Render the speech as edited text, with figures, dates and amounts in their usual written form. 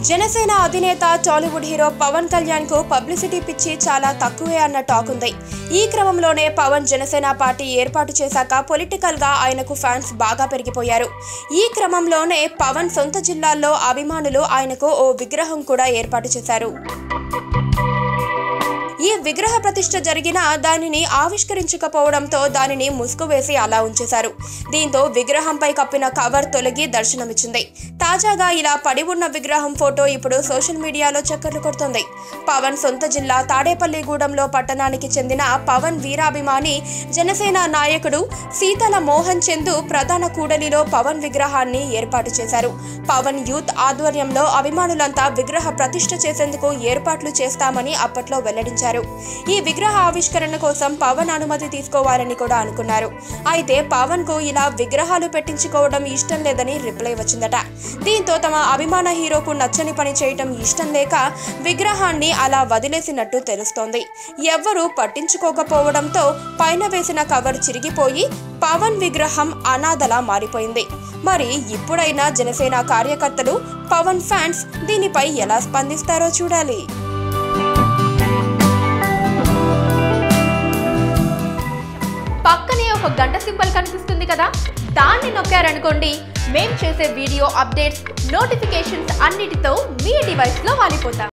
జనసేన అధినేత టాలీవుడ్ హీరో పవన్ కళ్యాణ్ కు పబ్లిసిటీ పిచ్చి చాలా తక్కువే అన్న టాక్ ఉంది. ఈ క్రమంలోనే పవన్ జనసేన పార్టీ ఏర్పాటు చేశాక పొలిటికల్ గా ఆయనకు ఫ్యాన్స్ బాగా పెరిగిపోయారు. ఈ క్రమంలోనే పవన్ సొంత జిల్లాల్లో అభిమానులు ఆయనకు ఓ విగ్రహం కూడా ఏర్పాటు చేశారు. ఈ విగ్రహ ప్రతిష్ఠ జరిగినా దానిని ఆవిష్కరించకపోవడంతో దానిని ముసుగు వేసి అలా ఉంచేశారు. దీంతో విగ్రహంపై కప్పిన కవర్ తొలగి దర్శనమిచ్చింది. తాజాగా ఇలా పడి ఉన్న విగ్రహం ఫోటో ఇప్పుడు సోషల్ మీడియాలో చక్కర్లు కొడుతుంది. పవన్ సొంత జిల్లా తాడేపల్లిగూడెంలో పట్టణానికి చెందిన పవన్ వీరాభిమాని జనసేన నాయకుడు సీతల మోహన్ చందు ప్రధాన కూడలిలో పవన్ విగ్రహాన్ని ఏర్పాటు చేశారు. పవన్ యూత్ ఆధ్వర్యంలో అభిమానులంతా విగ్రహ ప్రతిష్ఠ చేసేందుకు ఏర్పాట్లు చేస్తామని అప్పట్లో వెల్లడించారు. ఈ విగ్రహ ఆవిష్కరణ కోసం పవన్ అనుమతి తీసుకోవాలని కూడా అనుకున్నారు. అయితే పవన్ కు ఇలా విగ్రహాలు పెట్టించుకోవడం ఇష్టం లేదని రిప్లై వచ్చిందట. దీంతో తమ అభిమాన హీరోకు నచ్చని పని చేయటం ఇష్టం లేక విగ్రహాన్ని అలా వదిలేసినట్టు తెలుస్తోంది. ఎవ్వరూ పట్టించుకోకపోవడంతో పైన వేసిన కవర్ చిరిగిపోయి పవన్ విగ్రహం అనాథలా మారిపోయింది. మరి ఇప్పుడైనా జనసేన కార్యకర్తలు పవన్ ఫ్యాన్స్ దీనిపై ఎలా స్పందిస్తారో చూడాలి. పక్కనే ఒక గంట సింబల్ కనిపిస్తుంది కదా, దాన్ని నొక్కారనుకోండి మేం చేసే వీడియో అప్డేట్స్, నోటిఫికేషన్స్ అన్నిటితో మీ డివైస్లో వాలిపోతాం.